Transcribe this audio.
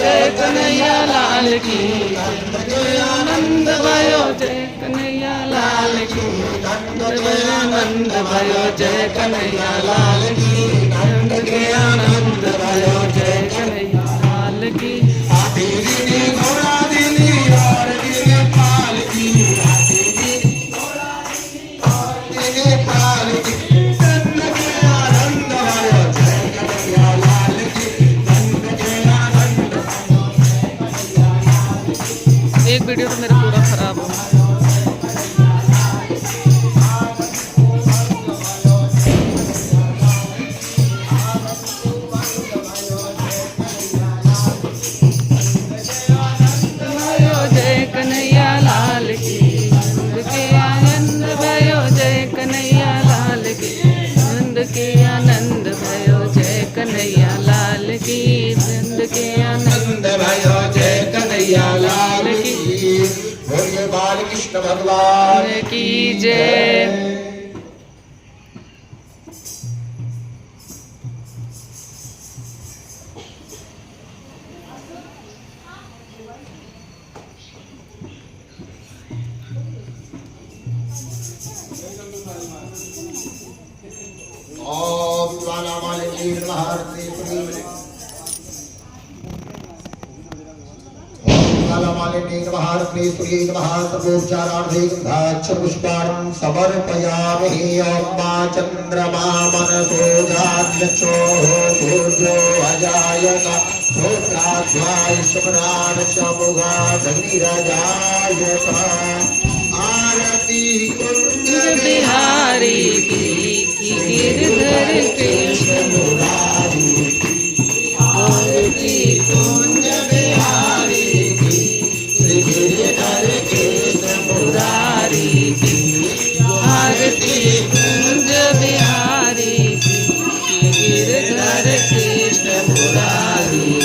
जय कन्हैया लाल की, आनंद भयो जय कन्हैया लाल की, आनंद भयो जय कन्हैया लाल की, आनंद के आनंद भयो जय कन्हैया लाल की। एक वीडियो तो मेरा पूरा खराब हो। जय कन्हैया लाल की, नंद के आनंद भयो जय कन्हैया लाल की, नंद के आनंद भयो जय कन्हैया लाल की, नंद के आनंद भयो जय कन्हैया लाल की। बोलिए बाल कृष्ण भगवान की जय। ओम ज्वाला वाले नील महारती पुष्पाणं समर्पयामि। अम्मा चंद्रमा मनसो जात्यचो सूर्यो अजायत श्रोत्राध्याय स्मराण शमुगा धीरजायत। आरती कुंज बिहारी की गिरधर कृष्ण मुरारी, आरती कुंज बिहारी की श्री गिरधर कृष्ण मुरारी की, आरती कुंज बिहारी की गिरधर कृष्ण मुरारी।